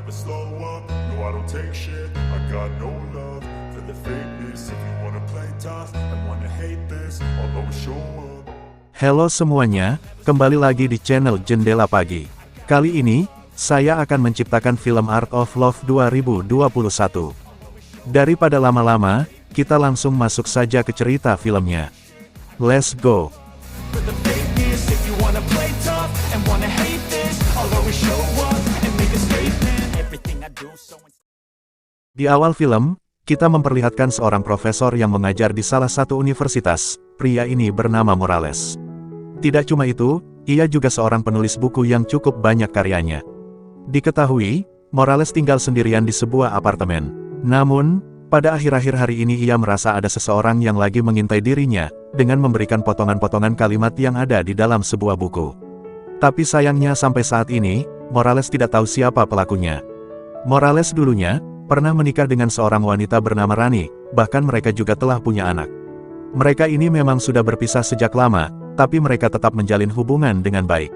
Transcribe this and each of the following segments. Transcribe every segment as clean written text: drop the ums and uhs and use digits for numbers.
never slow up, no I don't take shit, I got no love for the fakeness. If you wanna play tough and wanna hate this, I'll always show up. Halo semuanya, kembali lagi di channel Jendela Pagi. Kali ini, saya akan menciptakan film Art of Love 2021. Daripada lama-lama, kita langsung masuk saja ke cerita filmnya. Let's go! For the fakeness, if you wanna play tough and wanna hate this, I'll always show up and make a statement. Everything I do so. Di awal film, kita memperlihatkan seorang profesor yang mengajar di salah satu universitas. Pria ini bernama Morales. Tidak cuma itu, ia juga seorang penulis buku yang cukup banyak karyanya. Diketahui, Morales tinggal sendirian di sebuah apartemen. Namun, pada akhir-akhir hari ini ia merasa ada seseorang yang lagi mengintai dirinya, dengan memberikan potongan-potongan kalimat yang ada di dalam sebuah buku. Tapi sayangnya sampai saat ini, Morales tidak tahu siapa pelakunya. Morales dulunya, pernah menikah dengan seorang wanita bernama Rani, bahkan mereka juga telah punya anak. Mereka ini memang sudah berpisah sejak lama, tapi mereka tetap menjalin hubungan dengan baik.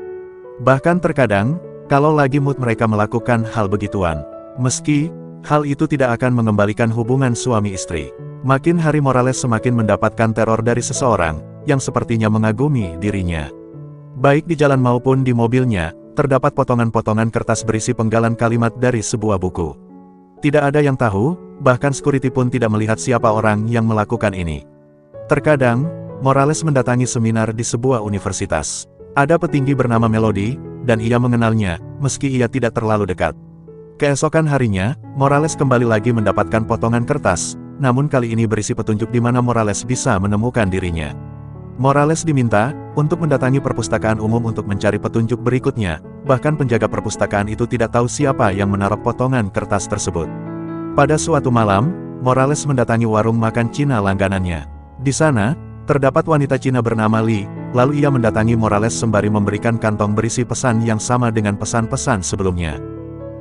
Bahkan terkadang, kalau lagi mood mereka melakukan hal begituan. Meski, hal itu tidak akan mengembalikan hubungan suami istri. Makin hari Morales semakin mendapatkan teror dari seseorang, yang sepertinya mengagumi dirinya. Baik di jalan maupun di mobilnya, terdapat potongan-potongan kertas berisi penggalan kalimat dari sebuah buku. Tidak ada yang tahu, bahkan security pun tidak melihat siapa orang yang melakukan ini. Terkadang, Morales mendatangi seminar di sebuah universitas. Ada petinggi bernama Melody, dan ia mengenalnya, meski ia tidak terlalu dekat. Keesokan harinya, Morales kembali lagi mendapatkan potongan kertas, namun kali ini berisi petunjuk di mana Morales bisa menemukan dirinya. Morales diminta untuk mendatangi perpustakaan umum untuk mencari petunjuk berikutnya, bahkan penjaga perpustakaan itu tidak tahu siapa yang menaruh potongan kertas tersebut. Pada suatu malam, Morales mendatangi warung makan Cina langganannya. Di sana, terdapat wanita Cina bernama Li, lalu ia mendatangi Morales sembari memberikan kantong berisi pesan yang sama dengan pesan-pesan sebelumnya.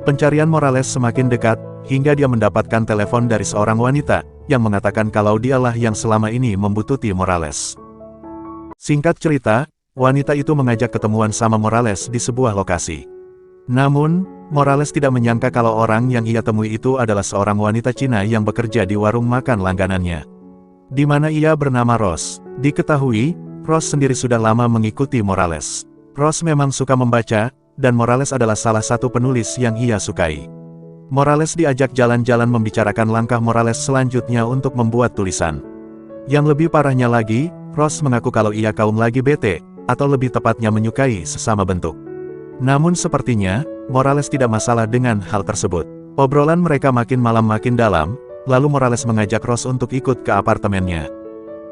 Pencarian Morales semakin dekat, hingga dia mendapatkan telepon dari seorang wanita, yang mengatakan kalau dialah yang selama ini membututi Morales. Singkat cerita, wanita itu mengajak ketemuan sama Morales di sebuah lokasi. Namun, Morales tidak menyangka kalau orang yang ia temui itu adalah seorang wanita Cina yang bekerja di warung makan langganannya. Di mana ia bernama Rose. Diketahui, Rose sendiri sudah lama mengikuti Morales. Rose memang suka membaca, dan Morales adalah salah satu penulis yang ia sukai. Morales diajak jalan-jalan membicarakan langkah Morales selanjutnya untuk membuat tulisan. Yang lebih parahnya lagi, Rose mengaku kalau ia kaum lagi bete, atau lebih tepatnya menyukai sesama bentuk. Namun sepertinya, Morales tidak masalah dengan hal tersebut. Obrolan mereka makin malam makin dalam, lalu Morales mengajak Rose untuk ikut ke apartemennya.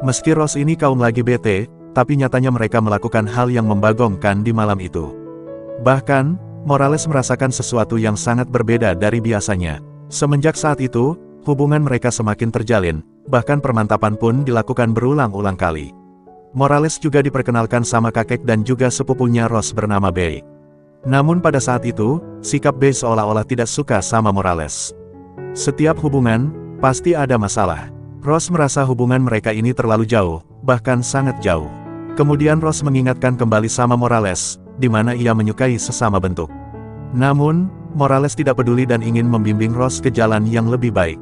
Meski Rose ini kaum lagi bete, tapi nyatanya mereka melakukan hal yang membagongkan di malam itu. Bahkan, Morales merasakan sesuatu yang sangat berbeda dari biasanya. Semenjak saat itu, hubungan mereka semakin terjalin, bahkan permantapan pun dilakukan berulang-ulang kali. Morales juga diperkenalkan sama kakek dan juga sepupunya Rose bernama Bey. Namun pada saat itu, sikap Bey seolah-olah tidak suka sama Morales. Setiap hubungan, pasti ada masalah. Rose merasa hubungan mereka ini terlalu jauh, bahkan sangat jauh. Kemudian Rose mengingatkan kembali sama Morales, di mana ia menyukai sesama bentuk. Namun, Morales tidak peduli dan ingin membimbing Rose ke jalan yang lebih baik.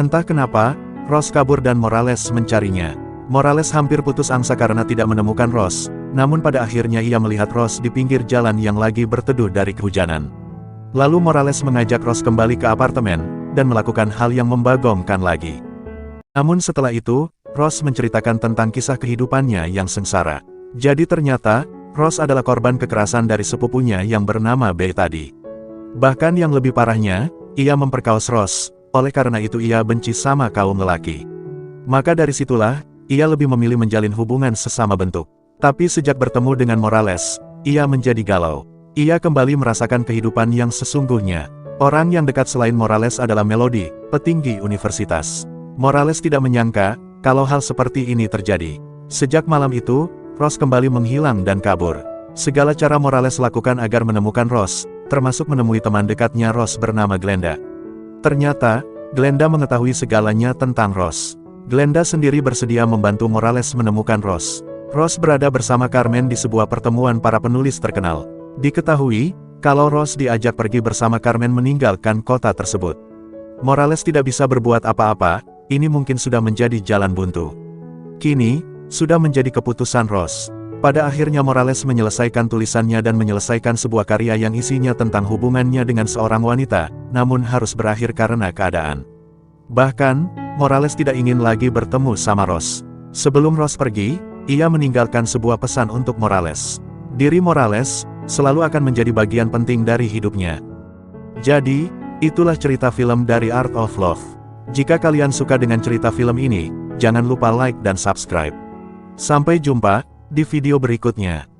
Entah kenapa, Rose kabur dan Morales mencarinya. Morales hampir putus asa karena tidak menemukan Rose, namun pada akhirnya ia melihat Rose di pinggir jalan yang lagi berteduh dari kehujanan. Lalu Morales mengajak Rose kembali ke apartemen, dan melakukan hal yang membagongkan lagi. Namun setelah itu, Rose menceritakan tentang kisah kehidupannya yang sengsara. Jadi ternyata, Rose adalah korban kekerasan dari sepupunya yang bernama Bey tadi. Bahkan yang lebih parahnya, ia memperkaos Rose, oleh karena itu ia benci sama kaum lelaki. Maka dari situlah, ia lebih memilih menjalin hubungan sesama bentuk. Tapi sejak bertemu dengan Morales, ia menjadi galau. Ia kembali merasakan kehidupan yang sesungguhnya. Orang yang dekat selain Morales adalah Melody, petinggi universitas. Morales tidak menyangka, kalau hal seperti ini terjadi. Sejak malam itu, Rose kembali menghilang dan kabur. Segala cara Morales lakukan agar menemukan Rose, termasuk menemui teman dekatnya Rose bernama Glenda. Ternyata, Glenda mengetahui segalanya tentang Rose. Glenda sendiri bersedia membantu Morales menemukan Rose. Rose berada bersama Carmen di sebuah pertemuan para penulis terkenal. Diketahui, Kalau Ross diajak pergi bersama Carmen meninggalkan kota tersebut. Morales tidak bisa berbuat apa-apa, ini mungkin sudah menjadi jalan buntu. Kini, sudah menjadi keputusan Ross. Pada akhirnya Morales menyelesaikan tulisannya dan menyelesaikan sebuah karya yang isinya tentang hubungannya dengan seorang wanita, namun harus berakhir karena keadaan. Bahkan, Morales tidak ingin lagi bertemu sama Ross. Sebelum Ross pergi, ia meninggalkan sebuah pesan untuk Morales. Diri Morales selalu akan menjadi bagian penting dari hidupnya. Jadi, itulah cerita film dari Art of Love. Jika kalian suka dengan cerita film ini, jangan lupa like dan subscribe. Sampai jumpa di video berikutnya.